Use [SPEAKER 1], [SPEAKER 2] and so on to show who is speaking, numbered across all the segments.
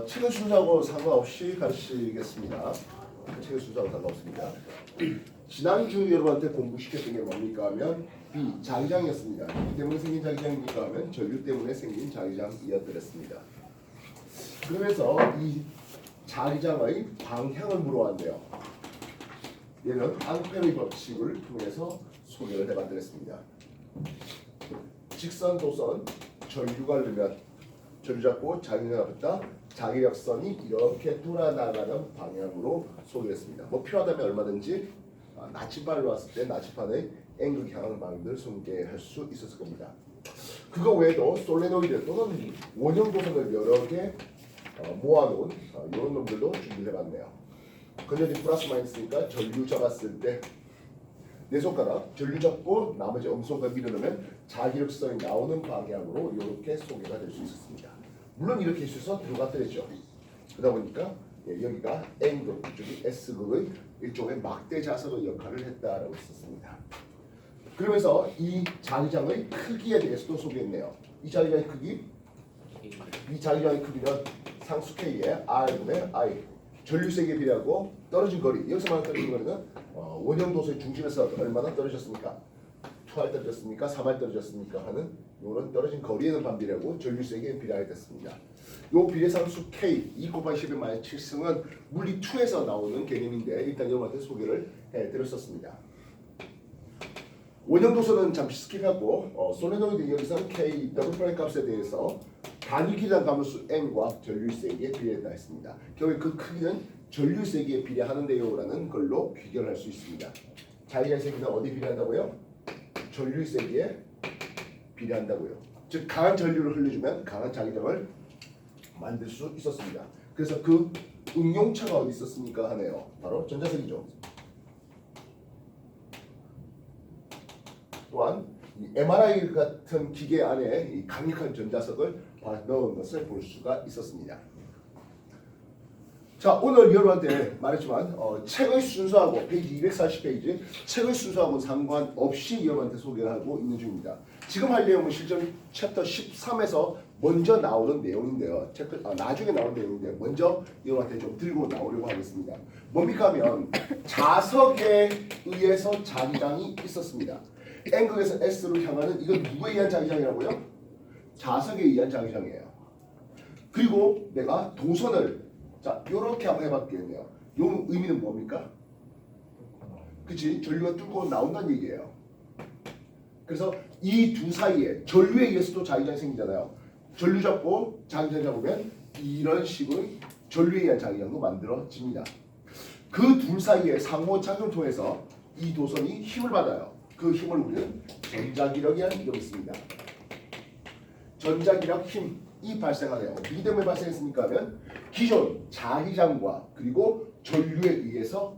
[SPEAKER 1] 책의 순서하고 상관없이 가르치겠습니다. 책의 순서하고 상관없습니다. 지난주 여러분한테 공부시켰던 게 뭡니까 하면 B. 자기장이었습니다. 이 때문에 생긴 자기장입니까 하면 전류 때문에 생긴 자기장이었더랬습니다. 그러면서 이 자기장의 방향을 물어왔는데요. 얘는 앙페르의 법칙을 통해서 소개를 해봤더랬습니다. 직선, 도선, 전류가 흐르면 전류 잡고 자기장을 붙다 자기력선이 이렇게 돌아나가는 방향으로 소개했습니다. 뭐 필요하다면 얼마든지 나침반을 놓았을 때 나침반의 N극 향하는 방향을 소개할 수 있었을 겁니다. 그거 외에도 솔레노이드 또는 원형 도선을 여러 개 모아놓은 이런 놈들도 준비를 해봤네요. 근데 플러스 마이너스니까 전류 잡았을 때 내 손가락 전류 잡고 나머지 엄손가락 밀어넣으면 자기력선이 나오는 방향으로 이렇게 소개가 될 수 있었습니다. 물론 이렇게 있어서 들어갔더랬죠. 그러다 보니까 여기가 N극, 이쪽이 S극의 일종의 막대 자석의 역할을 했다라고 했었습니다. 그러면서 이 자기장의 크기에 대해서도 소개했네요. 이 자기장의 크기는 상수 K의 R분의 I 전류 세기에 비례하고 떨어진 거리, 여기서 말하는 떨어진 거리는 원형 도소의 중심에서 얼마나 떨어졌습니까? 2R 떨어졌습니까? 3R 떨어졌습니까? 하는 이런 떨어진 거리에는 반비례하고 전류 세기에 비례하게 됐습니다. 이 비례상수 K 2 곱하기 10의 7승은 물리 2에서 나오는 개념인데 일단 여러분한테 소개를 해드렸었습니다. 원형 도소는 잠시 스킵하고 솔레노이드 여기서는 K 더블 프라임 값에 대해서 단위 기장 가물수 N과 전류 세기에 비례했다 했습니다. 결국 그 크기는 전류 세기에 비례하는데요 라는 걸로 귀결할 수 있습니다. 자기장 세기는 어디 비례한다고요? 전류 세기에 비례한다고요. 즉 강한 전류를 흘려주면 강한 자기장을 만들 수 있었습니다. 그래서 그 응용차가 어디 있었습니까 하네요. 바로 전자석이죠. 또한 이 MRI 같은 기계 안에 이 강력한 전자석을 넣은 것을 볼 수가 있었습니다. 자, 오늘 여러분한테 말했지만 책의 순서하고 페이지 240페이지 책의 순서하고는 상관없이 여러분한테 소개를 하고 있는 중입니다. 지금 할 내용은 실전 챕터 13에서 먼저 나오는 내용인데요. 나중에 나오는 내용인데 먼저 여러분한테 좀 들고 나오려고 하겠습니다. 뭡니까 하면 자석에 의해서 자기장이 있었습니다. N극에서 S로 향하는 이건 누구에 의한 자기장이라고요? 자석에 의한 자기장이에요. 그리고 내가 도선을 자 이렇게 한번 해봤겠네요. 요 의미는 뭡니까? 그치? 전류가 뚫고 나온다는 얘기예요. 그래서 이 두 사이에 전류에 의해서도 자기장이 생기잖아요. 전류 잡고 자기장 잡으면 이런 식으로 전류에 의한 자기장도 만들어집니다. 그 둘 사이에 상호작용을 통해서 이 도선이 힘을 받아요. 그 힘을 우리는 전자기력이라는 이름이 있습니다. 전자기력 힘이 발생하네요. 이 때문에 발생했습니까 하면 기존 자기장과 그리고 전류에 의해서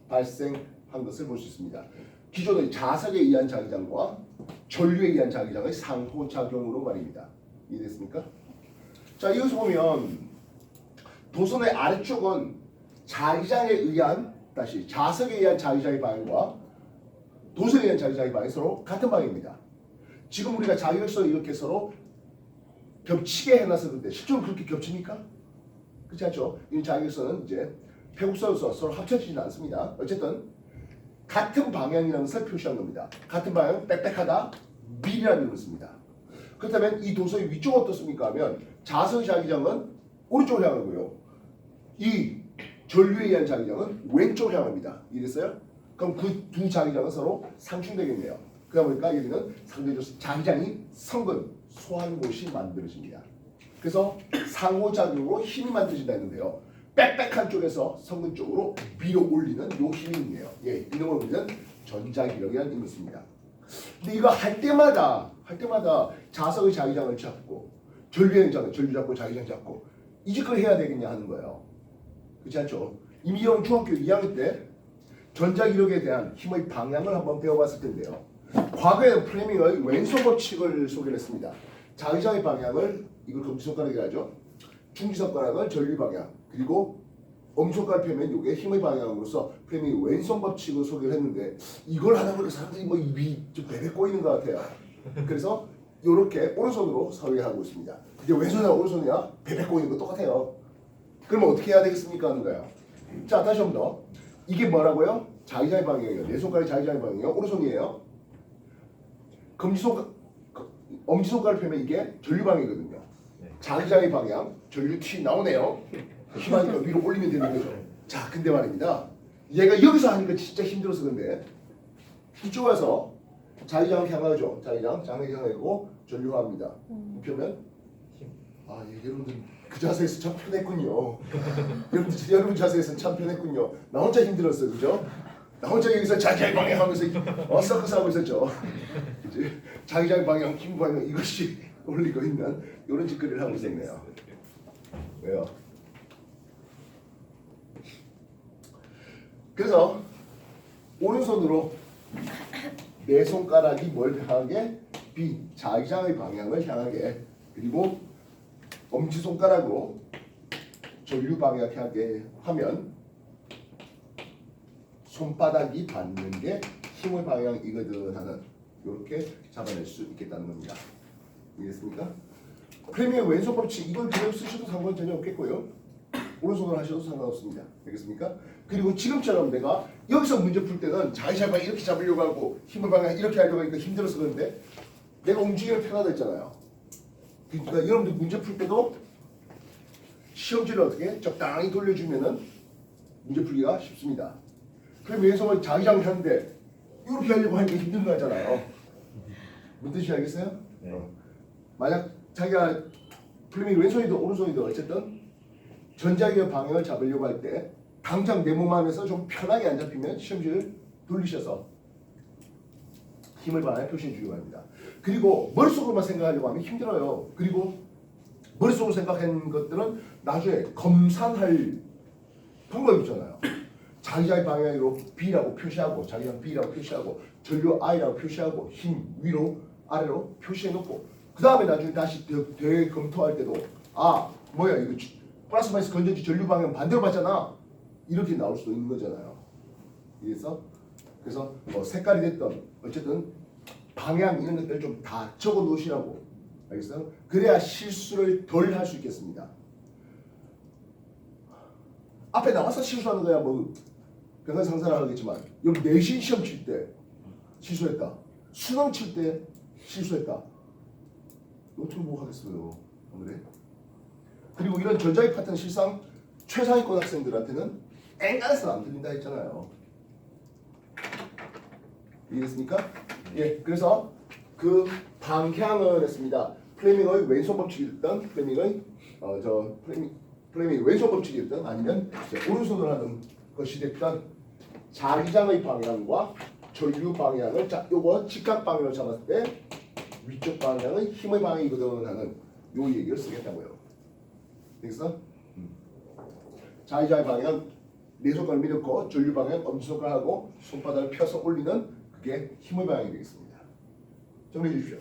[SPEAKER 1] 발생한 것을 볼 수 있습니다. 기존의 자석에 의한 자기장과 전류에 의한 자기장의 상호작용으로 말입니다. 이해됐습니까? 자, 여기서 보면 도선의 아래쪽은 자기장에 의한 자석에 의한 자기장의 방향과 도선에 의한 자기장의 방향이 서로 같은 방향입니다. 지금 우리가 자기력선을 이렇게 서로 겹치게 해놔서 그런데 실제로 그렇게 겹칩니까? 그렇지 않죠? 이 자기력선은 이제 폐국선으로서 서로 합쳐지지는 않습니다. 어쨌든 같은 방향이라는 것을 표시한 겁니다. 같은 방향은 빽빽하다, 밀이라는 뜻을 씁니다. 그렇다면 이 도선의 위쪽은 어떻습니까 하면 자석의 자기장은 오른쪽으로 향하고요. 이 전류에 의한 자기장은 왼쪽으로 향합니다. 이해됐어요? 그럼 그 두 자기장은 서로 상충되겠네요. 그러다 보니까 여기는 상대적으로 자기장이 성근, 소한 곳이 만들어집니다. 그래서 상호작용으로 힘이 만들어진다 했는데요. 빽빽한 쪽에서 성근 쪽으로 밀어 올리는 요 힘이 있네요. 예, 이놈을 우리는 전자기력이라는 이름을 씁니다. 근데 이거 할 때마다 자석의 자기장을 잡고 전류 잡고 자기장 잡고 이 짓걸 해야 되겠냐 하는 거예요. 그렇지 않죠? 이미 중학교 2학년 때 전자기력에 대한 힘의 방향을 한번 배워봤을 텐데요. 과거에는 플레밍의 왼손 법칙을 소개를 했습니다. 자기장의 방향을 이걸 검지손가락이라 하죠. 중지손가락은 전류 방향 그리고 엄지손가락 펴면 이게 힘의 방향으로서 플레밍의 왼손 법칙을 소개를 했는데 이걸 하다 보니까 사람들이 뭐 입이 좀 베베 꼬이는 것 같아요. 그래서 이렇게 오른손으로 서회하고 있습니다. 이제 왼손이나 오른손이나 베베 꼬이는 거 똑같아요. 그러면 어떻게 해야 되겠습니까 하는 거야. 자, 다시 한 번 더. 이게 뭐라고요? 자기장의 방향이에요. 내 손가락이 자기장의 방향이에요. 오른손이에요. 엄지손가락 펴면 이게 전류방향이거든요. 자기장의 방향, 전류 T 나오네요. 힘하니까 위로 올리면 되는 거죠. 자, 근데 말입니다. 얘가 여기서 하니까 진짜 힘들어서 근데 이쪽 와서 자기장을 향하죠. 장을 향하고 전류화합니다. 펴면 여러분들 그 자세에서 참 편했군요. 여러분 자세에서 참 편했군요. 나 혼자 힘들었어요, 그죠? 나 혼자 여기서 자기장의 방향 하면서 서커스 하고 있었죠. 이제 자기장의 방향, 힘 방향 이것이 올리고 있는 이런 짓거리를 하고 있었네요. 왜요? 그래서 오른손으로 내 손가락이 뭘 향하게? B, 자기장의 방향을 향하게, 그리고 엄지손가락으로 전류 방향 향하게 하면 손바닥이 받는 게 힘의 방향이거든 하는, 이렇게 잡아낼 수 있겠다는 겁니다. 이해했습니까? 프레미의 왼손 법칙, 이걸 그대로 쓰셔도 상관 전혀 없겠고요. 오른손으로 하셔도 상관없습니다. 알겠습니까? 그리고 지금처럼 내가 여기서 문제 풀 때는 자기장 방향 이렇게 잡으려고 하고 힘의 방향 이렇게 하려고 하니까 힘들어서 그런데 내가 움직이면 편하다 했잖아요. 그러니까 여러분들 문제 풀 때도 시험지를 어떻게 적당히 돌려주면은 문제 풀기가 쉽습니다. 그럼 왼손을 자기장 하는데 이렇게 하려고 하니까 힘든 거잖아요. 무슨 뜻인지 알겠어요?
[SPEAKER 2] 네.
[SPEAKER 1] 만약 자기가 플레밍 왼손이든 오른손이든 어쨌든 전자기의 방향을 잡으려고 할 때 당장 내 몸 안에서 좀 편하게 안 잡히면 시험지를 돌리셔서 힘을 방향에 표시해 주기 바랍니다. 그리고 머릿속으로만 생각하려고 하면 힘들어요. 그리고 머릿속으로 생각한 것들은 나중에 검산할 방법이 있잖아요. 자기장의 방향으로 B라고 표시하고, 자기장 B라고 표시하고, 전류 I라고 표시하고, 힘 위로 아래로 표시해 놓고, 그 다음에 나중에 다시 되검토할 때도 뭐야 이거 플러스 마이너스 건전지 전류 방향 반대로 봤잖아, 이렇게 나올 수도 있는 거잖아요. 그래서 뭐 색깔이 됐던 어쨌든 방향 이런 것들 좀 다 적어 놓으시라고. 알겠어요? 그래야 실수를 덜 할 수 있겠습니다. 앞에 나와서 실수하는 거야 뭐 병원 상사라 하겠지만, 여기 내신 시험 칠 때 실수했다, 수능 칠 때 실수했다, 어떻게 뭐 하겠어요, 안 그래? 그리고 이런 전자기 파트는 실상 최상위권 학생들한테는 앵간해서 안 들린다 했잖아요. 이해됐습니까? 예, 그래서 그 방향을 했습니다. 플레밍의 왼손 법칙이든 플레밍의 플레밍 왼손 법칙이든 아니면 오른손으로 하는 것이 됐든 자기장의 방향과 전류 방향을 요거 직각 방향을 잡았을 때 위쪽 방향은 힘의 방향이거든 하는 요 얘기를 쓰겠다고요. 됐어? 자기장의 방향 내 손가락을 밀었고, 전류 방향 엄지손가락하고 손바닥을 펴서 올리는 그게 힘의 방향이 되겠습니다. 정리해 주십시오.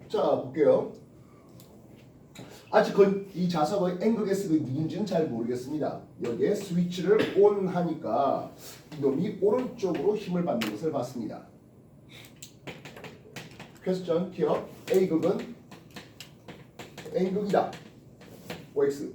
[SPEAKER 1] 자, 볼게요. 아직 이 자석의 N극 S극이 누군지는 잘 모르겠습니다. 여기에 스위치를 ON 하니까 이놈이 오른쪽으로 힘을 받는 것을 봤습니다. 퀘스천 기억 A극은 N극이다. OX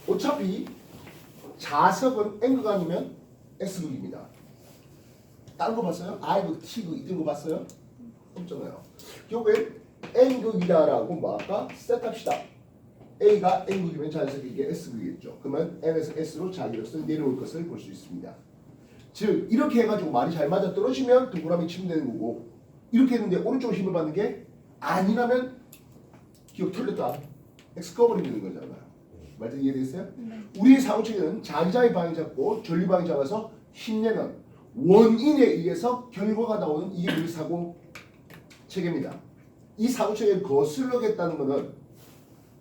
[SPEAKER 1] 어차피 자석은 N극 아니면 S극입니다. 다른 거 봤어요? I극, T극 이런 거 봤어요? 없잖아요. 결국엔 N극이다라고 뭐 아까 셋합시다. A가 N극이면 자석이 이게 S극이겠죠. 그러면 N에서 S로 자기력선 내려올 것을 볼 수 있습니다. 즉 이렇게 해가지고 말이 잘 맞아 떨어지면 동그라미 치면 되는 거고 이렇게 했는데 오른쪽으로 힘을 받는 게 아니라면 기억 틀렸다. X 꺼버리면 되는 거잖아요. 말씀 이해되겠어요? 우리의 사고체계는 자기장의 방향 잡고 전류 방향 잡아서 힘내는 원인에 의해서 결과가 나오는 이게 우리 사고체계입니다. 이 사고체계를 거슬러겠다는 것은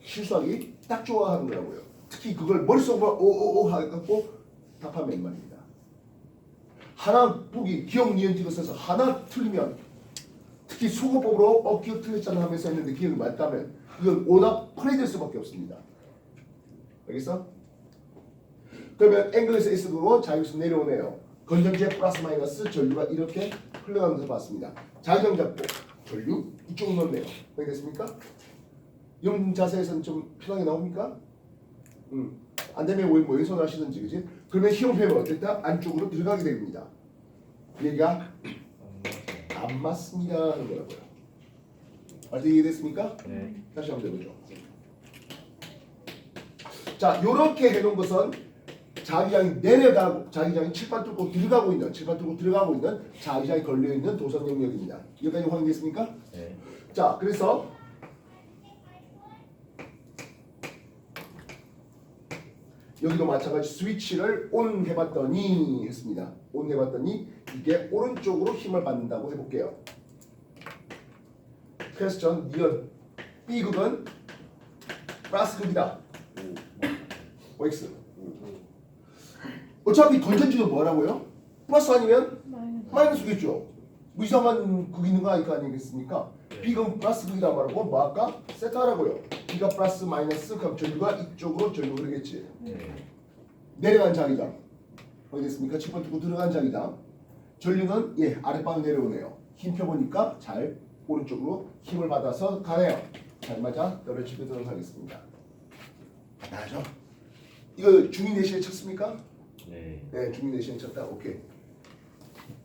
[SPEAKER 1] 실수하기 딱 좋아하는 거라고요. 특히 그걸 머릿속으로 오오오 하고 답하면 이 말입니다. 하나 보기 기억 니은 뒤로 써서 하나 틀리면 특히 수고법으로 기억 틀렸잖아 하면서 했는데 기억이 맞다면 이건 오답 프레이될 수밖에 없습니다. 알겠어? 그러면 앵글에서 S극으로 자유선 내려오네요. 건전지의 플러스 마이너스 전류가 이렇게 흘러가는 것을 봤습니다. 자유장 잡고 전류 이쪽으로 넣네요. 알겠습니까? 영 자세에서는 좀 편하게 나옵니까? 안 되면 왼손을 하시든지 그지? 그러면 힘을 빼면 어쨌든 안쪽으로 들어가게 됩니다. 얘가 안 맞습니다 하는 거라고요. 알겠 이해됐습니까?
[SPEAKER 2] 네.
[SPEAKER 1] 다시 한번 해보죠. 자, 이렇게 해놓은 것은 자기장이 내려가고 자기장이 칠판 뚫고 들어가고 있는 자기장이 걸려 있는 도선 영역입니다. 여기까지 확인됐습니까?
[SPEAKER 2] 네.
[SPEAKER 1] 자, 그래서 여기도 마찬가지 스위치를 ON 해봤더니 했습니다. ON 해봤더니 이게 오른쪽으로 힘을 받는다고 해볼게요. 퀘스천 니은 B극은 플러스 극이다. OX 어차피 건전지도 뭐라고요? 플러스 아니면 마이너스겠죠. 뭐 이상한 극이 있는 거 아니겠습니까? B극은 플러스 극이다 말하고 뭐 아까 세타라고요. B가 플러스 마이너스 그럼 전류가 이쪽으로 전류 흐르겠지. 내려간 자기장 어디됐습니까? 칠판 뚫고 들어간 자기장 전류는 아랫방으로 내려오네요. 힘 펴보니까 잘 오른쪽으로 힘을 받아서 가네요. 잘 맞아 떨어지도록 하겠습니다. 나죠? 이거 중2 내신에 쳤습니까?
[SPEAKER 2] 네.
[SPEAKER 1] 네, 중2 내신에 쳤다. 오케이.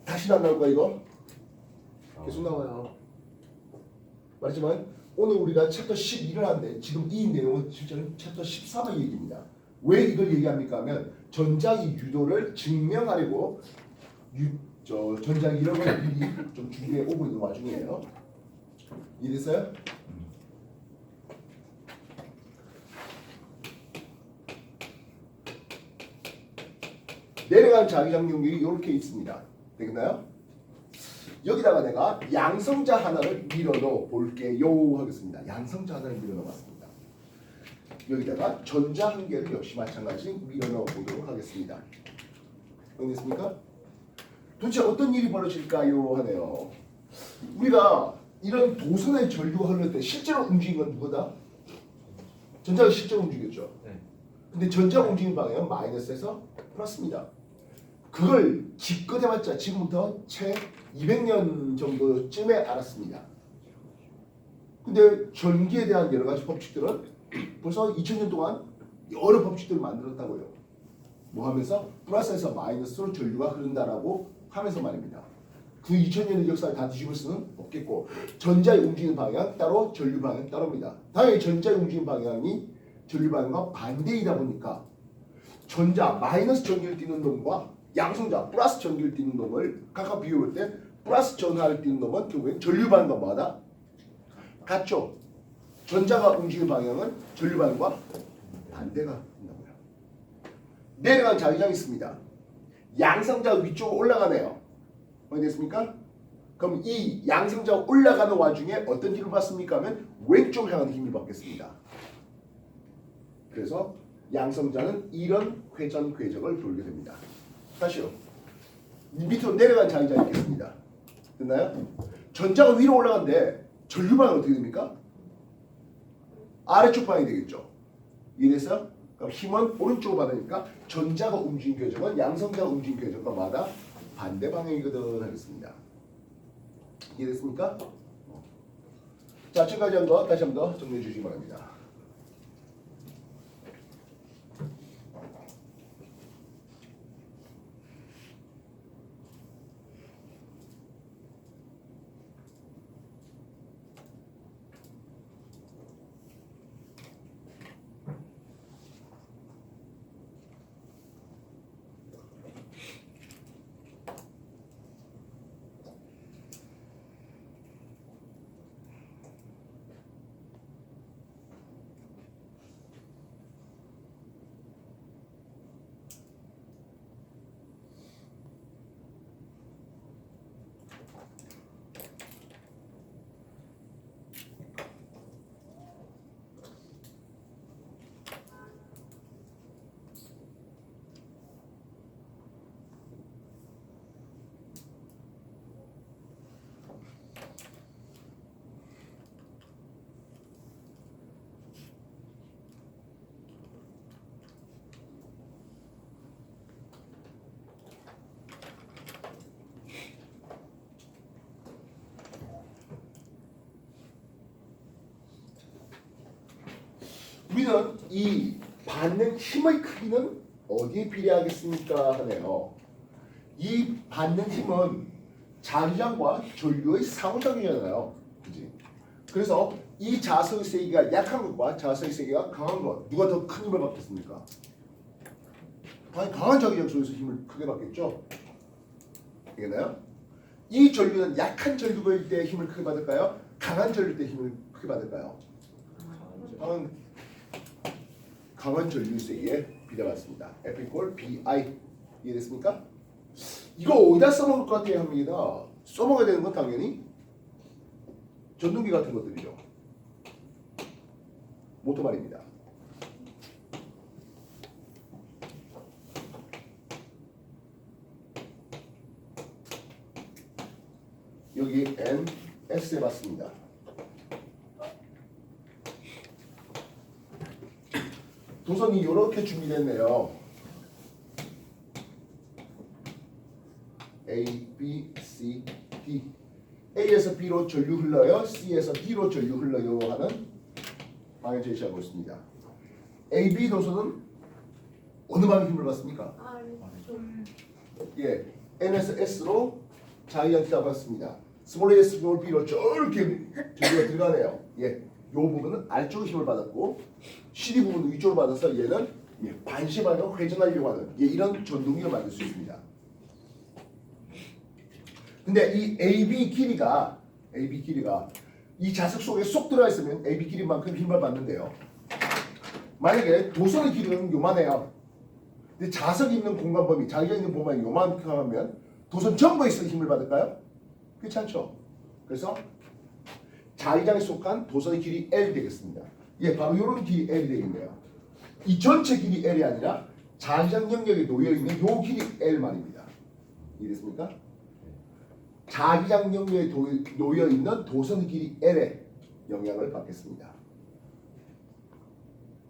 [SPEAKER 1] 다시는 안 나올 거야 이거? 계속 나와요. 말하지만 오늘 우리가 챕터 12를 하는데 지금 이 내용은 실제는 챕터 13의 얘기입니다. 왜 이걸 얘기합니까 하면 전자기 유도를 증명하려고 전자기 이론을 미리 좀 준비해 오고 있는 와중이에요. 이해됐어요? 내려간 자기장 용률이 이렇게 있습니다. 되겠나요? 여기다가 내가 양성자 하나를 밀어넣어 볼게요 하겠습니다. 양성자 하나를 밀어넣어 봤습니다. 여기다가 전자 한 개를 역시 마찬가지 밀어넣어 보도록 하겠습니다. 알겠습니까? 도대체 어떤 일이 벌어질까요? 하네요. 우리가 이런 도선의 전류가 흐를 때 실제로 움직인 건 누구다? 전자가 실제로 움직였죠.
[SPEAKER 2] 네.
[SPEAKER 1] 근데 전자가 움직이는 방향은 마이너스에서 플러스입니다. 그걸 기껏 해봤자 지금부터 채 200년 정도쯤에 알았습니다. 근데 전기에 대한 여러 가지 법칙들은 벌써 2000년 동안 여러 법칙들을 만들었다고요. 뭐 하면서 플러스에서 마이너스로 전류가 흐른다라고 하면서 말입니다. 그 2000년의 역사를 다 뒤집을 수는 없겠고 전자의 움직이는 방향 따로 전류 방향 따로입니다. 당연히 전자의 움직이는 방향이 전류 방향과 반대이다 보니까 전자 마이너스 전기를 띠는 놈과 양성자 플러스 전기를 띠는 놈을 각각 비교할 때 플러스 전하를 띠는 놈은 결국엔 전류 방향과 뭐하다? 같죠. 전자가 움직이는 방향은 전류 방향과 반대가 된다고요. 내려간 자기장이 있습니다. 양성자 위쪽으로 올라가네요. 어디됐습니까? 그럼 이 양성자가 올라가는 와중에 어떤 힘을 받습니까? 하면 왼쪽을 향하는 힘을 받겠습니다. 그래서 양성자는 이런 회전 궤적을 돌게 됩니다. 다시요. 밑으로 내려간 자기자 있겠습니다. 됐나요? 전자가 위로 올라가는데 전류 방향이 어떻게 됩니까? 아래쪽 방향이 되겠죠. 이해됐어요? 그럼 힘은 오른쪽으로 받으니까 전자가 움직인 궤적은 양성자가 움직인 궤적과 마다 반대 방향이거든 하겠습니다. 이해됐습니까? 자, 지금까지 한 거 다시 한 번 더 정리해 주시기 바랍니다. 우리는 이 받는 힘의 크기는 어디에 비례하겠습니까? 하네요. 이 받는 힘은 자기장과 전류의 상호작용이잖아요. 그지? 그래서 이 자석의 세기가 약한 것과 자석의 세기가 강한 것, 누가 더 큰 힘을 받겠습니까? 당연히 강한 자기장 속에서 힘을 크게 받겠죠? 알겠나요? 이 전류는 약한 전류일 때 힘을 크게 받을까요? 강한 전류일 때 힘을 크게 받을까요? 강한 전류 세기에 비례받습니다. F equal BI. 이해됐습니까? 이거 어디다 써먹을 것 같아야 합니다. 써먹어야 되는 건 당연히 전동기 같은 것들이죠. 모터말입니다. 여기 N, S에 맞습니다. 도선이 이렇게 준비됐네요. A, B, C, D. A에서 B로 전류 흘러요. C에서 D로 전류 흘러요 하는 방향 제시하고 있습니다. A, B 도선은 어느 방향 힘을 받습니까? 예, N에서 S로 자이언트 잡았습니다. 스몰 A, 스몰 B로 저렇게 전류가 들어가네요. 예, 이 부분은 아래쪽에 힘을 받았고 CD 부분은 위쪽으로 받아서 얘는 반시방향 회전하려고 하는 이런 전동기를 만들 수 있습니다. 근데 이 AB 길이가 이 자석 속에 쏙 들어가 있으면 AB 길이만큼 힘을 받는데요. 만약에 도선의 길이는 요만해요. 근데 자석이 있는 공간 범위, 자기가 있는 공간이 요만큼 하면 도선 전부에 있어 힘을 받을까요? 그렇지 않죠? 그래서 자기장에 속한 도선의 길이 L 되겠습니다. 예, 바로 이런 길이 L이 되겠네요. 이 전체 길이 L이 아니라 자기장 영역에 놓여있는 요 길이 L 말입니다. 이해됐습니까? 자기장 영역에 놓여있는 도선의 길이 L에 영향을 받겠습니다.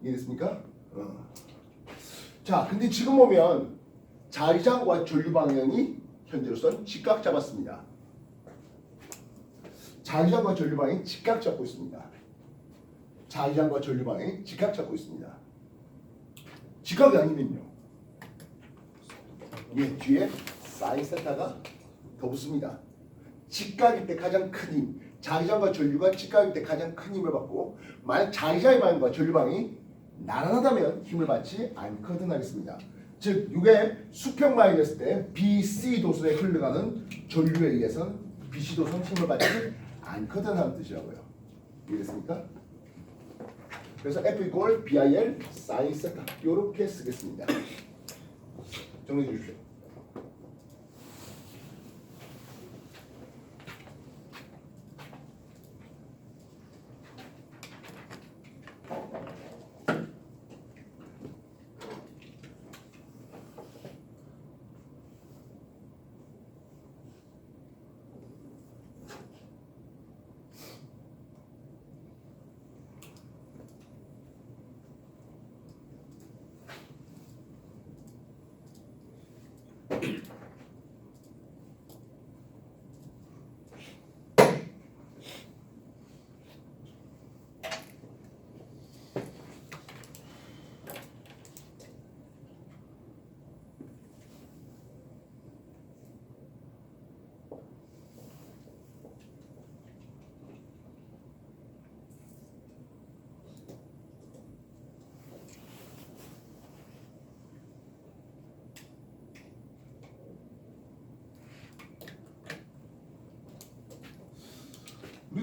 [SPEAKER 1] 이해됐습니까? 자, 근데 지금 보면 자기장과 전류 방향이 현재로선 직각 잡았습니다. 자기장과 전류 방향이 직각 잡고 있습니다. 자기장과 전류 방향이 직각 잡고 있습니다. 직각이 아니면요. 예, 뒤에 사인 세타가 더 붙습니다. 직각일 때 가장 큰 힘, 자기장과 전류가 직각일 때 가장 큰 힘을 받고 만약 자기장의 방향과 전류 방향이 나란하다면 힘을 받지 않거든 하겠습니다. 즉 이게 수평 방향이 됐을 때 BC 도선에 흘러가는 전류에 의해서는 BC 도선 힘을 받지 않거든 하는 뜻이라고요. 이해됐습니까? 그래서 F equal BIL sin 세타 이렇게 쓰겠습니다. 정리해 주십시오.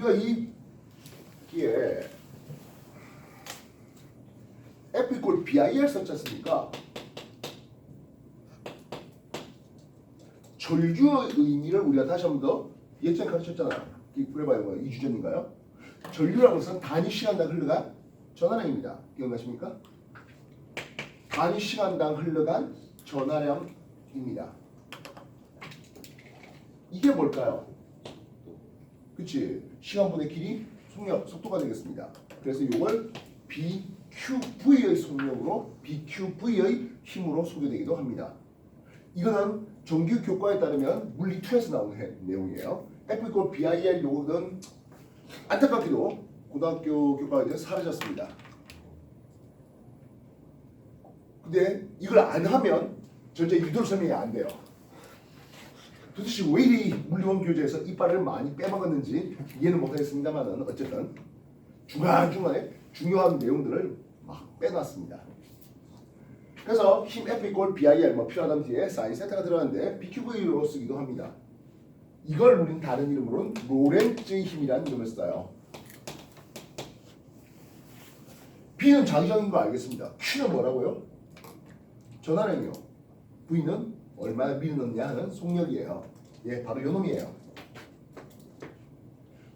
[SPEAKER 1] 우리가 이게 F 이퀄 BIR 썼지 않습니까? 전류의 의미를 우리가 다시 한 번 더 예전에 가르쳤잖아요. 그래봐요. 이주전인가요? 전류라는 것은 단위 시간당 흘러간 전하량입니다. 기억나십니까? 단위 시간당 흘러간 전하량입니다. 이게 뭘까요? 그치? 시간분의 길이, 속력, 속도가 되겠습니다. 그래서 이걸 BQV의 속력으로 BQV의 힘으로 소개되기도 합니다. 이거는 정규 교과에 따르면 물리 2에서 나오는 내용이에요. F 이퀄 BIR 요거는 안타깝게도 고등학교 교과에 대해 사라졌습니다. 근데 이걸 안 하면 절대 유도를 설명이 안 돼요. 도대체 왜 이 물리원 교재에서 이빨을 많이 빼먹었는지 이해는 못하겠습니다만은 어쨌든 중간중간에 중요한 내용들을 막 빼놨습니다. 그래서 힘 F 이퀄 BIR 뭐 필요하다는 뒤에 사인 세타가 들어가는데 BQV로 쓰기도 합니다. 이걸 우리는 다른 이름으로는 로렌츠의 힘이라는 이름을 써요. B는 자기장인 거 알겠습니다. Q는 뭐라고요? 전하량이요. V는 얼마나 밀었냐 하는 속력이에요. 예, 바로 요 놈이에요.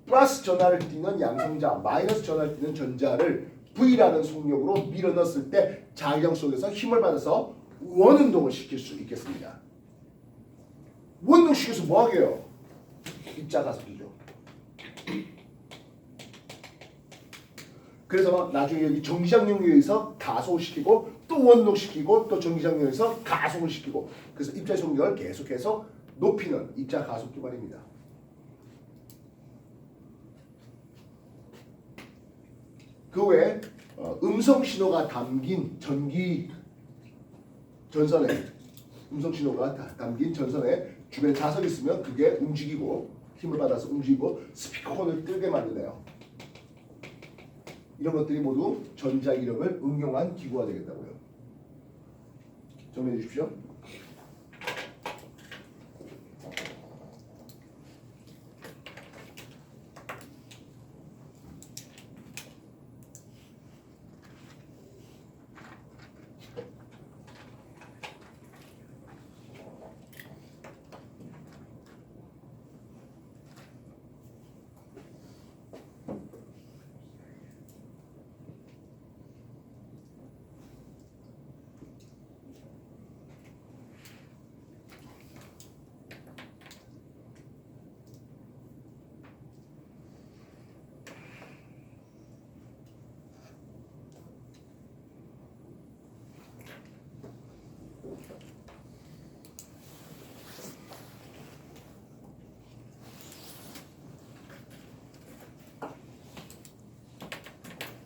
[SPEAKER 1] 플러스 전하를 띠는 양성자, 마이너스 전하를 띠는 전자를 V라는 속력으로 밀어넣었을 때 자기장 속에서 힘을 받아서 원운동을 시킬 수 있겠습니다. 원운동 시켜서 뭐 하게요? 입자 가속이죠. 그래서 나중에 여기 정기장용에 의해서 가속을 시키고 또 원동시키고 또 정기장용에서 가속을 시키고 그래서 입자의 속력을 계속해서 높이는 입자 가속기 말입니다. 그 외에 음성 신호가 담긴 전기 전선에 음성 신호가 담긴 전선에 주변에 자석이 있으면 그게 움직이고 힘을 받아서 움직이고 스피커콘을 뜨게 만드네요. 이런 것들이 모두 전자 이력을 응용한 기구가 되겠다고요. 정리해 주십시오.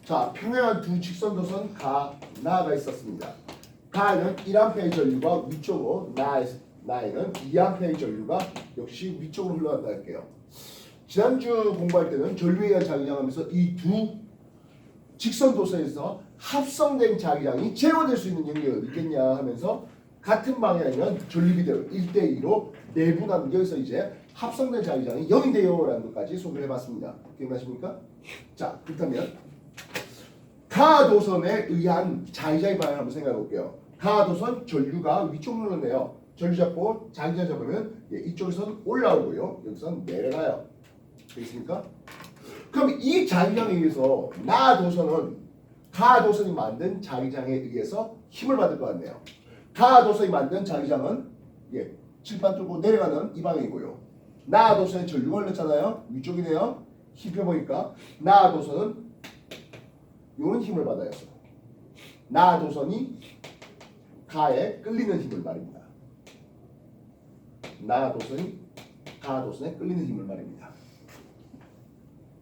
[SPEAKER 1] 자, 평행한 두 직선도선 가, 나가 있었습니다. 가에는 1A의 전류가 위쪽으로 나에는 2A의 전류가 역시 위쪽으로 흘러간다 할게요. 지난주 공부할 때는 전류에 의한 자기장하면서 이 두 직선도선에서 합성된 자기장이 제거될 수 있는 영역이 어디 있겠냐 하면서 같은 방향이면 전류비대로 1대2로 내분하면 여기서 이제 합성된 자기장이 0인데요 라는 것까지 소개를 해봤습니다. 기억나십니까? 자, 그렇다면 가도선에 의한 자기장의 방향을 한번 생각해 볼게요. 가도선 전류가 위쪽으로 흘러내요. 전류 잡고 자기장 잡으면 이쪽에서는 올라오고요. 여기서는 내려가요. 되겠습니까? 그럼 이 자기장에 의해서 나도선은 가도선이 만든 자기장에 의해서 힘을 받을 것 같네요. 가도선이 만든 자기장은 칠판 뚫고 내려가는 이 방향이고요. 나도선에 전류가 흘렀잖아요. 위쪽이네요. 힘 펴보니까 나도선은 이런 힘을 받아요. 나도선이 가에 끌리는 힘을 말입니다. 나도선이 가도선에 끌리는 힘을 말입니다.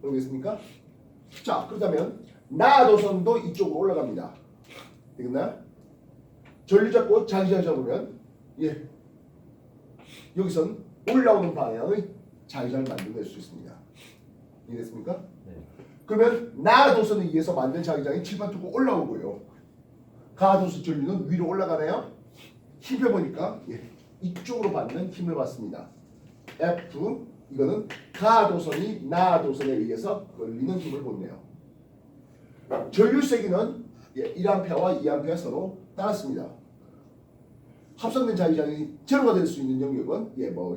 [SPEAKER 1] 모르겠습니까? 자, 그렇다면 나도선도 이쪽으로 올라갑니다. 되겠나요? 전류 잡고 자기장 잡으면 여기선 올라오는 방향의 자기장을 만들어낼 수 있습니다. 이해됐습니까? 네. 그러면 나도선에 의해서 만든 자기장이 칠판 뚫고 올라오고요. 가도선 전류는 위로 올라가나요? 힘 펴보니까 이쪽으로 받는 힘을 받습니다. F 이거는 가도선이 나도선에 의해서 끌리는 힘을 보네요. 전류세기는 1A와 2A 서로 따랐습니다. 합성된 자기장이 제로가 될 수 있는 영역은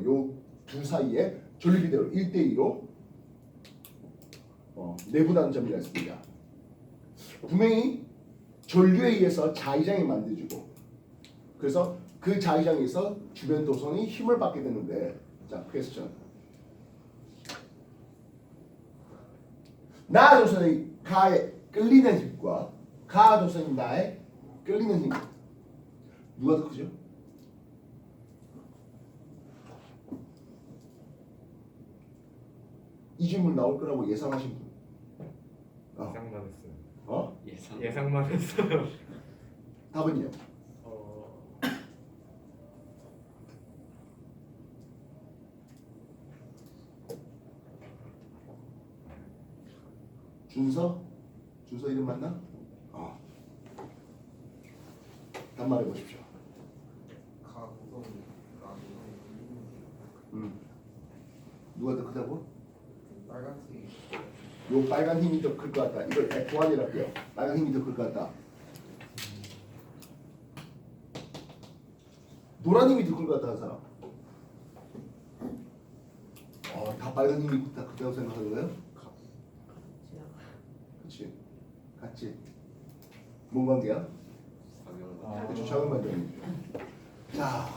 [SPEAKER 1] 요 두 사이에 전류비대로 1대2로 내분하는 점이라 했습니다. 분명히 전류에 의해서 자기장이 만들어지고 그래서 그 자기장에서 주변 도선이 힘을 받게 되는데 자, 퀘스천 나 도선의 가에 끌리는 힘과 가 도선이 나에 끌리는 힘 누가 더 크죠? 이 질문 나올 거라고 예상하신 분?
[SPEAKER 2] 예상만 했어요.
[SPEAKER 3] 예상.
[SPEAKER 2] 예상만 했어요.
[SPEAKER 1] 답은요? 준서? 준서 이름 맞나? 답 말해 보십시오. 누가 더 크다고?
[SPEAKER 4] 빨간색이
[SPEAKER 1] 요 빨간 힘이 더 클 것 같다. 이걸 F1이라고 해요. 빨간 힘이 더 클 것 같다. 노란 힘이 더 클 것 같다는 사람. 다 빨간 힘이 다 크다고 생각하는 거예요? 그렇지. 같지. 뭔 관계야? 그렇죠. 작은 반전이죠. 자,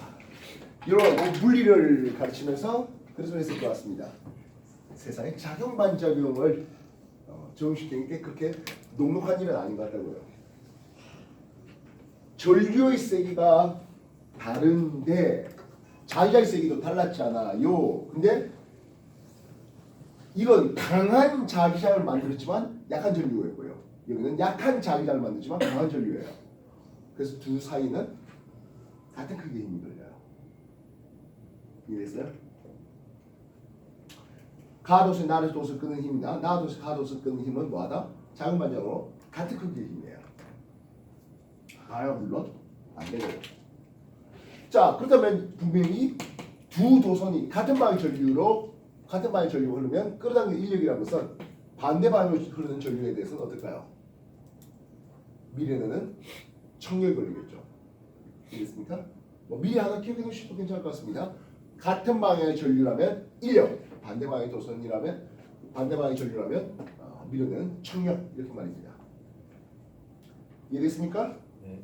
[SPEAKER 1] 이런 물리를 가르치면서 그래서 했을 것 같습니다. 세상에 작용 반작용을 적용시키는 게 그렇게 녹록한 일은 아닌 것 같다고요. 전류의 세기가 다른데 자기장의 세기도 달랐잖아요. 근데 이건 강한 자기장을 만들었지만 약한 전류였고요. 여기는 약한 자기장을 만들지만 강한 전류예요. 그래서 두 사이는 같은 크기의 힘이 걸려요. 이해됐어요? 가도수 나도수 끄는 힘이다. 나도수 가도수 끄는 힘은 뭐하다? 작은 반작으로 같은 크기의 힘이에요. 물론 안 되고. 자, 그렇다면 분명히 두 도선이 같은 방향 전류로 흐르면 끌어당기는 인력이라는 것은 반대 방향으로 흐르는 전류에 대해서는 어떨까요? 미래에는 청력이 걸리겠죠. 알겠습니까? 미리 하나 기억해 두셔도 괜찮을 것 같습니다. 같은 방향의 전류라면 인력, 반대 방향의 도선이라면 반대 방향의 전류라면 미래는 청력 이렇게 말입니다. 이해됐습니까?
[SPEAKER 2] 네.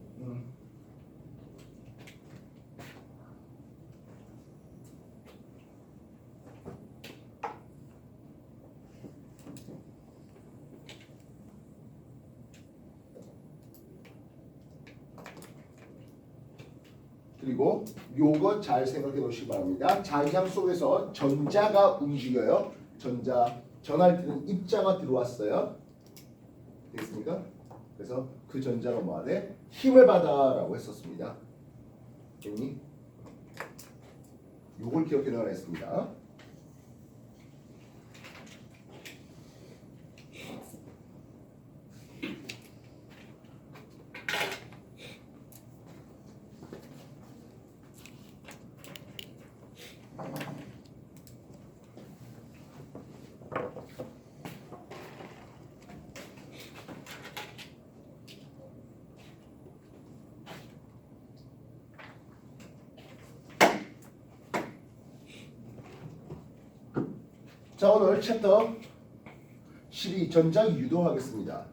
[SPEAKER 1] 그리고 요거 잘 생각해 놓으시기 바랍니다. 자기장 속에서 전자가 움직여요. 전할 때는 입자가 들어왔어요. 됐습니까? 그래서 그 전자가 뭐하래? 힘을 받아라고 했었습니다. 됐니? 요걸 기억해 놔야 했습니다. 자, 오늘 챕터 12 전자 유도하겠습니다.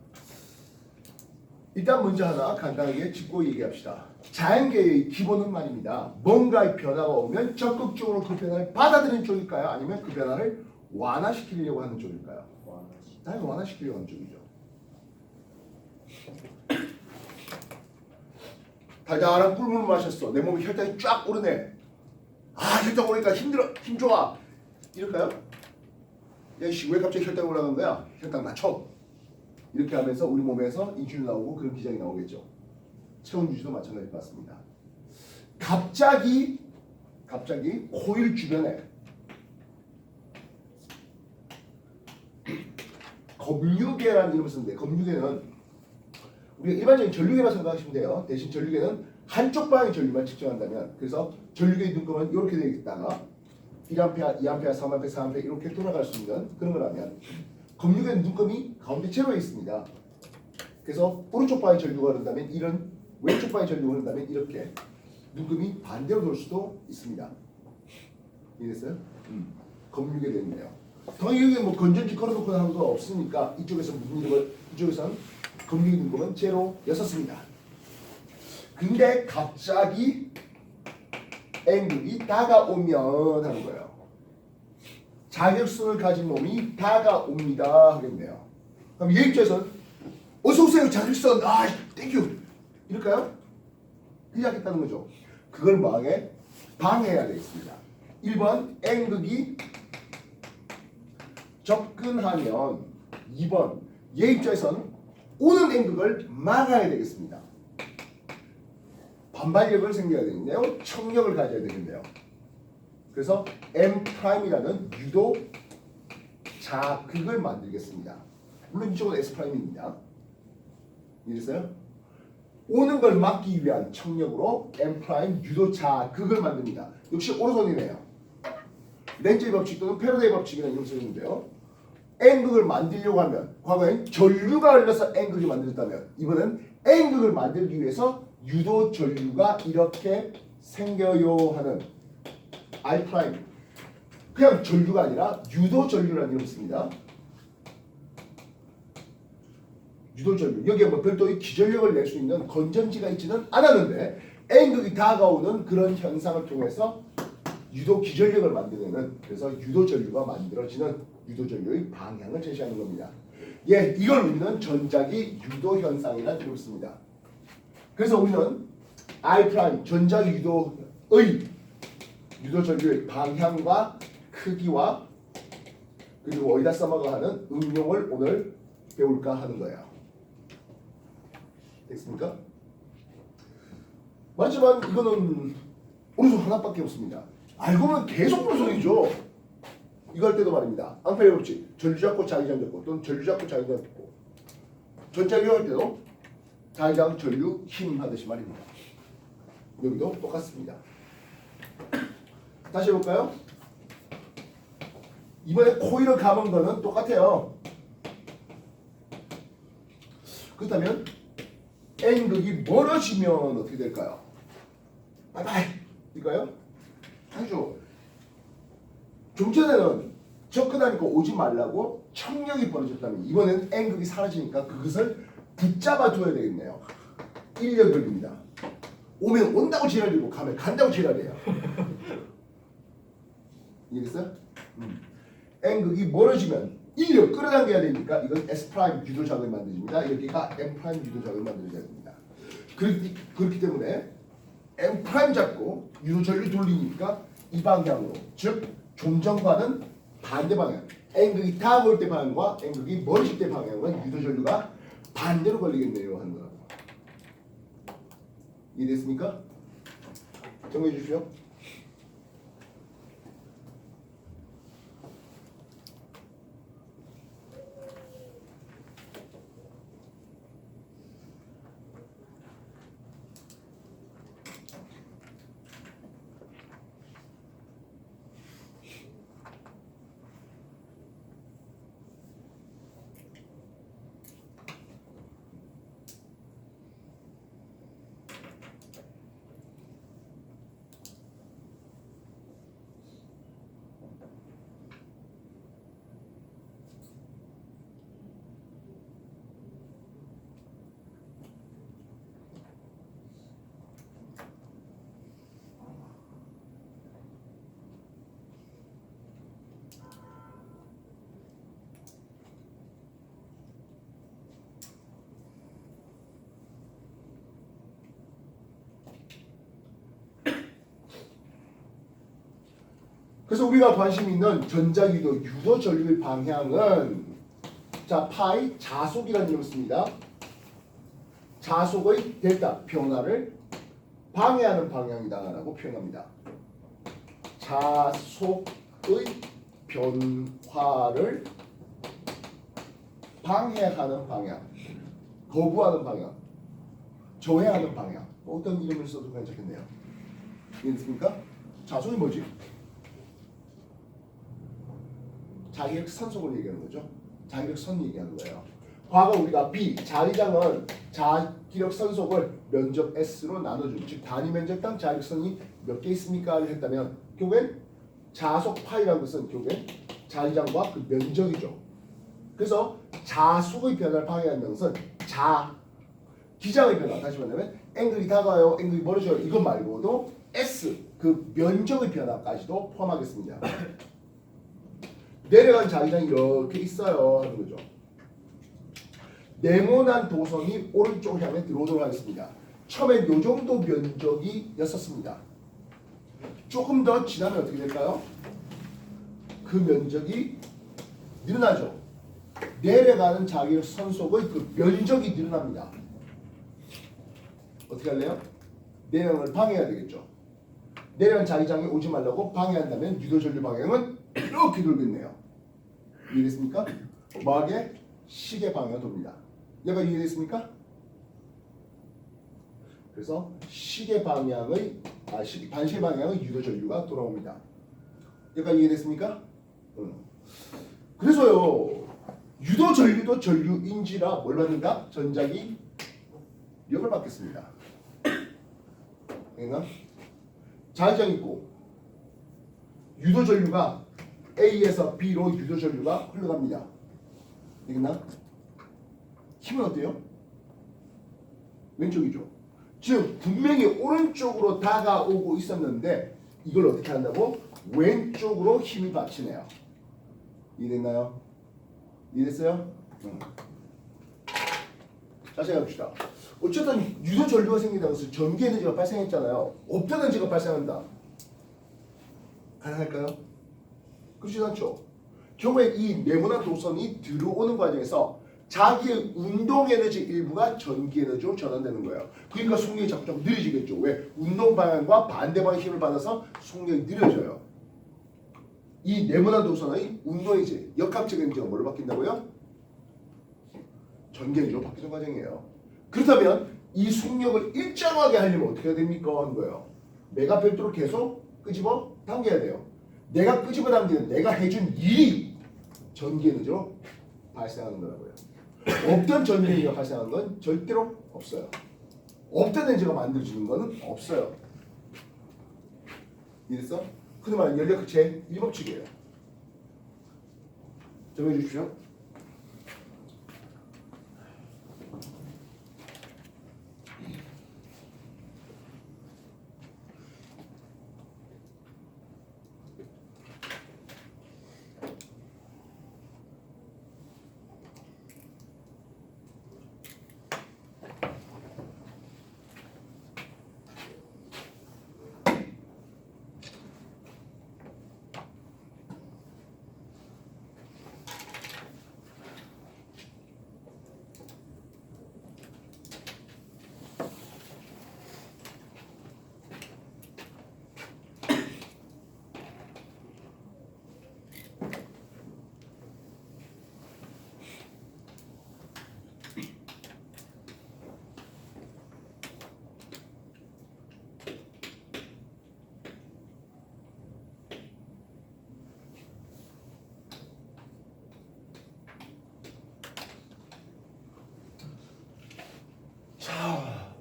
[SPEAKER 1] 일단 먼저 하나 간단하게 짚고 얘기합시다. 자연계의 기본은 말입니다. 뭔가의 변화가 오면 적극적으로 그 변화를 받아들이는 쪽일까요? 아니면 그 변화를 완화시키려고 하는 쪽일까요? 당연히 완화시키려고 하는 쪽이죠. 달달한 꿀물을 마셨어. 내 몸에 혈당이 쫙 오르네. 혈당 오르니까 힘들어, 힘 좋아. 이럴까요? 야씨, 왜 갑자기 혈당이 올라간 거야? 혈당 낮춰. 이렇게 하면서 우리 몸에서 인슐린 나오고 그런 기장이 나오겠죠. 체온 유지도 마찬가지일 것 같습니다. 갑자기 코일 주변에 검유계라는 이름을 쓰는데, 검유계는 우리가 일반적인 전류계라 생각하시면 돼요. 대신 전류계는 한쪽 방향의 전류만 측정한다면, 그래서 전류계의 눈금은 이렇게 되어 있다가 1A, 2A, 3A, 4A 이렇게 돌아갈 수 있는 그런 거라면 검육의 눈금이 가운데 제로에 있습니다. 그래서 오른쪽 바의 전류가 흐른다면 이런 왼쪽 바의 전류가 흐른다면 이렇게 눈금이 반대로 돌 수도 있습니다. 이해됐어요? 검육에 되겠네요. 당연히 여기 뭐 건전지 걸어놓거나 하는 거 없으니까 이쪽에서 무슨 이름을 이쪽에서는 검육의 눈금은 제로였었습니다. 근데 갑자기 N극이 다가오면 하는 거예요. 자격선을 가진 놈이 다가옵니다 하겠네요. 그럼 얘 입장에서는 어서오세요 자격선 아 땡큐 이럴까요? 그렇게 하겠다는 거죠. 그걸 방해해야 되겠습니다. 1번 N극이 접근하면 2번 얘 입장에서는 오는 N극을 막아야 되겠습니다. 반발력을 생겨야 되겠네요. 청력을 가져야 되겠네요. 그래서 M'이라는 유도 자극을 만들겠습니다. 물론 이쪽은 S'입니다. 이해됐어요? 오는 걸 막기 위한 청력으로 M' 유도 자극을 만듭니다. 역시 오른손이네요. 렌즈의 법칙 또는 패러데이 법칙이라는 이름을 쓰는데요. N극을 만들려고 하면 과거엔 전류가 흘러서 N극이 만들었다면 이번엔 N극을 만들기 위해서 유도 전류가 이렇게 생겨요 하는 R' 그냥 전류가 아니라 유도 전류라는 이름을 씁니다. 유도 전류 여기에 뭐 별도의 기전력을 낼 수 있는 건전지가 있지는 않았는데 N극이 다가오는 그런 현상을 통해서 유도 기전력을 만들어내는 그래서 유도 전류가 만들어지는 유도 전류의 방향을 제시하는 겁니다. 예, 이걸 우리는 전자기 유도 현상이라는 이름을 씁니다. 그래서 우리는 R' 전자기 유도의 유도 전류의 방향과 크기와 그리고 어디다 써먹어 하는 응용을 오늘 배울까 하는 거예요. 됐습니까? 하지만 이거는 오른손 하나밖에 없습니다. 알고 보면 계속 오른손이죠. 이거 할 때도 말입니다. 앙페르 법칙 전류 잡고 자기장 잡고 또는 전류 잡고 자기장 잡고 전자기용 할 때도 자기장 전류 힘 하듯이 말입니다. 여기도 똑같습니다. 다시 해볼까요? 이번에 코일을 감은 거는 똑같아요. 그렇다면 N극이 멀어지면 어떻게 될까요? 바이바이 일까요? 아니죠. 좀 전에는 접근하니까 오지 말라고 청력이 벌어졌다면 이번엔 N극이 사라지니까 그것을 붙잡아 둬야 되겠네요. 1년 걸립니다. 오면 온다고 지랄이고 가면 간다고 지랄이에요. 이해됐어요? N극이 멀어지면 1년 끌어당겨야 되니까 이건 S' 유도 자극을 만들어집니다. 여기가 M' 유도 자극을 만들어져야 됩니다. 그렇기 때문에 M' 잡고 유도 전류 돌리니까 이 방향으로 즉 종전과는 반대 방향 N극이 다가올 때 방향과 N극이 멀어질 때 방향과 유도 전류가 반대로 걸리겠네요 하는 거라고. 이해됐습니까? 정리해 주십시오. 그래서 우리가 관심 있는 전자유도 유도 전류의 방향은 자 파이 자속이라는 이름을 씁니다. 자속의 델타 변화를 방해하는 방향이다라고 표현합니다. 자속의 변화를 방해하는 방향, 거부하는 방향, 저해하는 방향 어떤 이름을 써도 괜찮겠네요. 이해됐습니까? 자속이 뭐지? 자기력 선속을 얘기하는 거죠. 자기력 선 얘기하는 거예요. 과거 우리가 B 자의장은 자기력 선속을 면적 S로 나눠준 즉 단위 면적당 자기력선이 몇 개 있습니까? 했다면 결국엔 자속 파이라는 것은 결국엔 자의장과 그 면적이죠. 그래서 자속의 변화를 방해하는 것은 기장의 변화 다시 말하면 앵글이 다가요, 앵글이 멀어져요 이것 말고도 S 그 면적의 변화까지도 포함하겠습니다. 내려간 자기장이 이렇게 있어요 하는 거죠. 네모난 도선이 오른쪽 향해 들어오도록 하겠습니다. 처음엔 요 정도 면적이었었습니다. 조금 더 지나면 어떻게 될까요? 그 면적이 늘어나죠. 내려가는 자기력 선속의 그 면적이 늘어납니다. 어떻게 할래요? 내려가는 걸 방해해야 되겠죠. 내려간 자기장이 오지 말라고 방해한다면 유도전류 방향은 이렇게 돌겠네요. 이해됐습니까? 뭐하게? 시계 방향을 돕니다. 얘가 이해됐습니까? 그래서 시계 방향의 반시계 방향의 유도전류가 돌아옵니다. 얘가 이해됐습니까? 그래서요 유도전류도 전류인지라 뭘 받는다? 전자기 역을 받겠습니다. 그러니까 자의장 있고 유도전류가 A에서 B로 유도전류가 흘러갑니다. 되겠나? 힘은 어때요? 왼쪽이죠. 즉 분명히 오른쪽으로 다가오고 있었는데 이걸 어떻게 한다고? 왼쪽으로 힘이 받치네요. 이해됐나요? 이해됐어요? 다시 해봅시다. 어쨌든 유도전류가 생긴다는 것은 전기에너지가 발생했잖아요. 없던 에너지가 발생한다. 가능할까요? 그렇지 않죠. 결국에 이 네모난 도선이 들어오는 과정에서 자기의 운동에너지 일부가 전기에너지로 전환되는 거예요. 그러니까 속력이 자꾸 느려지겠죠. 왜? 운동 방향과 반대 방향 힘을 받아서 속력이 느려져요. 이 네모난 도선의 운동에너지, 역학적 에너지가 뭘로 바뀐다고요? 전기에너지로 바뀌는 과정이에요. 그렇다면 이 속력을 일정하게 하려면 어떻게 해야 됩니까? 하는 거예요. 내가 별도로 계속 끄집어 당겨야 돼요. 내가 끄집어 당기는 내가 해준 일이 전기에너지로 발생하는 거라고요. 없던 전기에너지가 발생하는 건 절대로 없어요. 없던 에너지가 만들어지는 거는 없어요. 이랬어? 흔히 말하는 연력학 제1법칙이에요. 정해 주십시오. 자,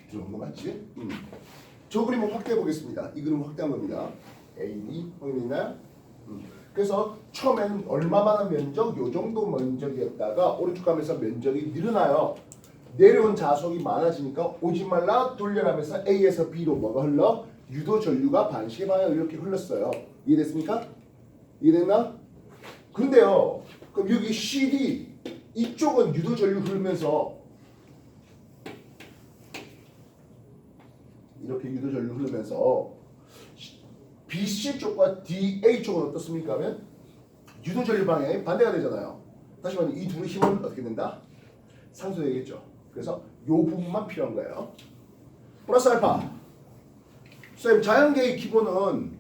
[SPEAKER 1] 들어온 거 맞지? 저 그림을 확대해 보겠습니다. 이 그림을 확대한 겁니다. A, B 확인했나요? 그래서 처음엔 얼마만한 면적? 요 정도 면적이었다가 오른쪽 가면서 면적이 늘어나요. 내려온 자속이 많아지니까 오지 말라 돌려라면서 A에서 B로 뭐가 흘러? 유도 전류가 반시계 방향으로 이렇게 흘렀어요. 이해됐습니까? 이해됐나? 근데요, 그럼 여기 CD 이쪽은 유도 전류 흐르면서 이렇게 유도 전류 흐르면서 BC 쪽과 DA 쪽은 어떻습니까? 하면 유도 전류 방향이 반대가 되잖아요. 다시 말하면 이 둘의 힘은 어떻게 된다? 상쇄되겠죠. 그래서 요 부분만 필요한 거예요. 플러스 알파. 선생님 자연계의 기본은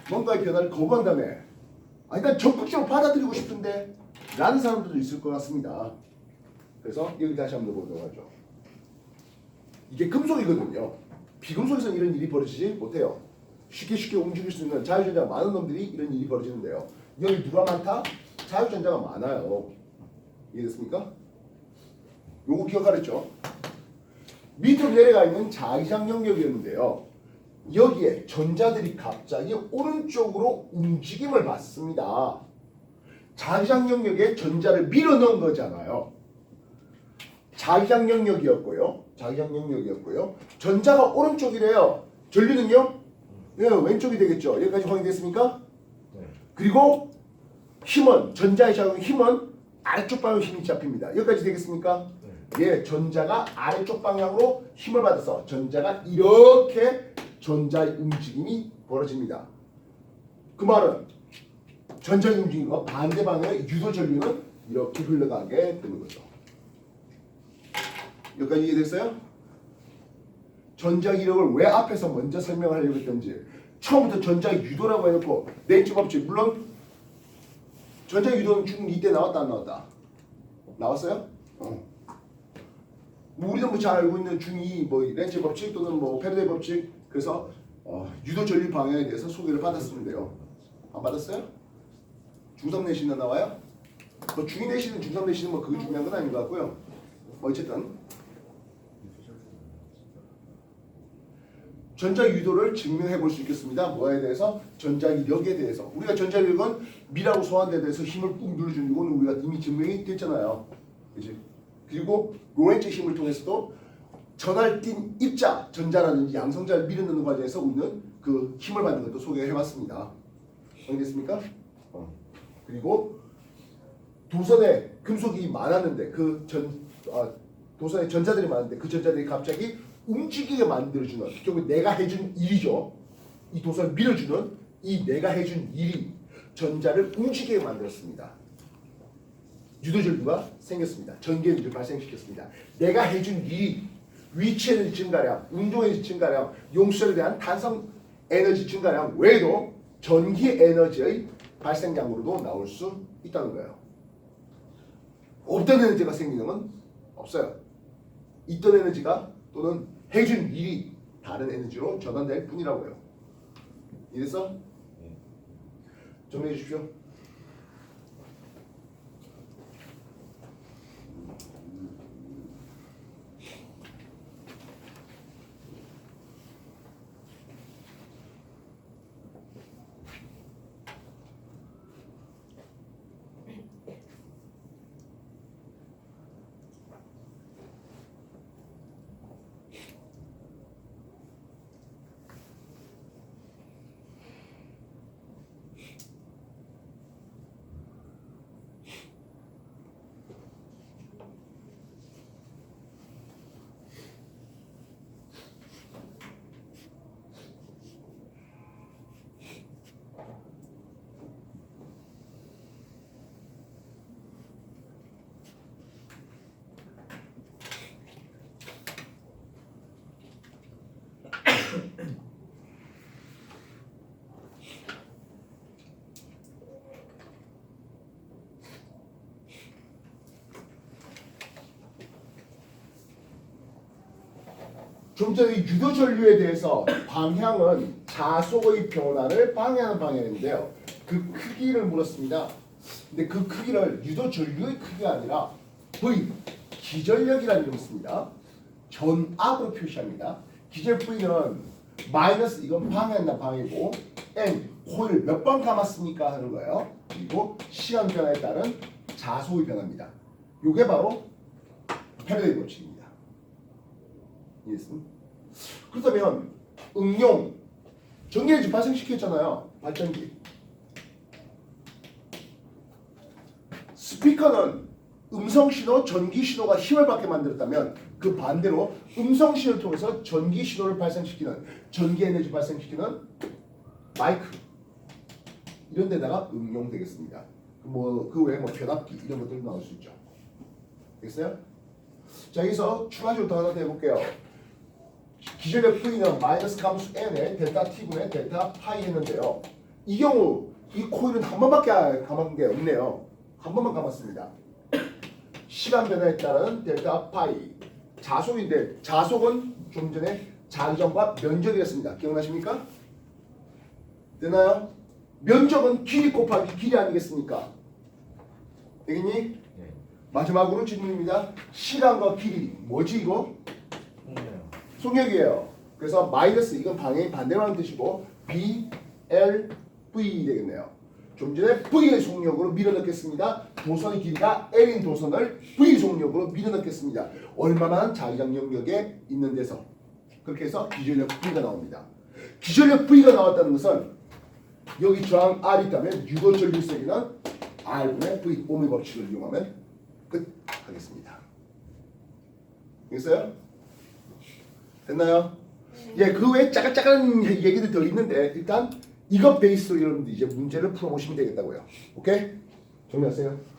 [SPEAKER 1] 뭔가의 변화를 거부한다며. 일단 적극적으로 받아들이고 싶은데 라는 사람들도 있을 것 같습니다. 그래서 여기 다시 한번 보도록 하죠. 이게 금속이거든요. 비금속에서는 이런 일이 벌어지지 못해요. 쉽게 움직일 수 있는 자유전자가 많은 놈들이 이런 일이 벌어지는데요. 여기 누가 많다? 자유전자가 많아요. 이해됐습니까? 요거 기억하랬죠? 밑으로 내려가 있는 자기장 영역이었는데요. 여기에 전자들이 갑자기 오른쪽으로 움직임을 받습니다. 자기장 영역에 전자를 밀어 넣은 거잖아요. 자기장 영역이었고요. 전자가 오른쪽이래요. 전류는요? 예, 왼쪽이 되겠죠. 여기까지 확인됐습니까?
[SPEAKER 2] 네.
[SPEAKER 1] 그리고 힘은 전자의 작용 힘은 아래쪽 방향 힘이 잡힙니다. 여기까지 되겠습니까?
[SPEAKER 2] 네.
[SPEAKER 1] 예, 전자가 아래쪽 방향으로 힘을 받아서 전자가 이렇게 전자의 움직임이 벌어집니다. 그 말은 전자의 움직임과 반대 방향의 유도 전류는 이렇게 흘러가게 되는 거죠. 여기까지 이해됐어요? 전자 이력을 왜 앞에서 먼저 설명하려고 했던지 처음부터 전자 유도라고 해놓고 렌치 법칙 물론 전자 유도는 중2 때 나왔다 안 나왔다? 나왔어요? 뭐 우리도 뭐 잘 알고 있는 중2 뭐 렌치 법칙 또는 뭐 페르데 법칙 그래서 유도 전류 방향에 대해서 소개를 받았었는데요. 안 받았어요? 중3 내신은 나와요? 뭐 중2 내신은 중3 내신은 뭐 그게 중요한 건 아닌 것 같고요. 어쨌든 전자 유도를 증명해 볼 수 있겠습니다. 뭐에 대해서? 전자 이력에 대해서. 우리가 전자 이력은 미라고 소환된 데 대해서 힘을 꾹 눌러주는 건 우리가 이미 증명이 됐잖아요. 그지? 그리고 로렌츠 힘을 통해서도 전할 띤 입자, 전자라든지 양성자를 밀어넣는 과정에서 우리는 그 힘을 받는 것도 소개해 봤습니다. 확인됐습니까? 그리고 도선에 금속이 많았는데 도선에 전자들이 많은데 그 전자들이 갑자기 움직이게 만들어주는 결국 내가 해준 일이죠. 이 도선을 밀어주는 이 내가 해준 일이 전자를 움직이게 만들었습니다. 유도전류가 생겼습니다. 전기 에너지를 발생시켰습니다. 내가 해준 일이 위치 에너지 증가량, 운동 에너지 증가량, 용수에 대한 탄성 에너지 증가량 외에도 전기 에너지의 발생량으로도 나올 수 있다는 거예요. 없던 에너지가 생기는 건 없어요. 있던 에너지가 또는 해준 일이 다른 에너지로 전환될 뿐이라고요. 이래서 정리해 주십시오. 좀 전에 유도 전류에 대해서 방향은 자속의 변화를 방해하는 방향인데요. 그 크기를 물었습니다. 근데 그 크기를 유도 전류의 크기가 아니라 V, 기전력이라는 이름을 씁니다. 전압으로 표시합니다. 기절 V는 마이너스 이건 방해한다 방해고 N, 코일 몇 번 감았습니까 하는 거예요. 그리고 시간 변화에 따른 자속의 변화입니다. 이게 바로 패러데이 법칙입니다. 이해했습니까? 그렇다면 응용 전기에너지 발생시켰잖아요. 발전기. 스피커는 음성신호, 전기신호가 힘을 받게 만들었다면 그 반대로 음성신호를 통해서 전기신호를 발생시키는 전기에너지 발생시키는 마이크 이런 데다가 응용되겠습니다. 그 외에 변압기 이런 것들도 나올 수 있죠. 됐어요? 자, 여기서 추가적으로 더 하나 더 해볼게요. 기존의 V는 마이너스 감수 N에 델타 T분의 델타 파이 했는데요. 이 경우 이 코일은 한 번밖에 감은 게 없네요. 한 번만 감았습니다. 시간 변화에 따른 델타 파이 자속인데 자속은 좀 전에 자기전과 면적이었습니다. 기억나십니까? 되나요? 면적은 길이 곱하기 길이 아니겠습니까? 되겠니?
[SPEAKER 2] 네.
[SPEAKER 1] 마지막으로 질문입니다. 시간과 길이 뭐지 이거? 속력이에요. 그래서 마이너스 이건 방향이 반대로 하는 뜻이고 B, L, V 되겠네요. 좀 전에 V의 속력으로 밀어넣겠습니다. 도선의 길이가 L인 도선을 V 속력으로 밀어넣겠습니다. 얼마만 자기장 영역에 있는 데서 그렇게 해서 기전력 V가 나옵니다. 기전력 V가 나왔다는 것은 여기 저항 R이 있다면 유도 전류세기는 R분의 V 오메 법칙을 이용하면 끝 하겠습니다. 됐어요? 됐나요? 예, 그 외에 짜잘짜잘한 얘기도 더 있는데 일단 이것 베이스로 여러분들 이제 문제를 풀어보시면 되겠다고요. 오케이? 정리하세요.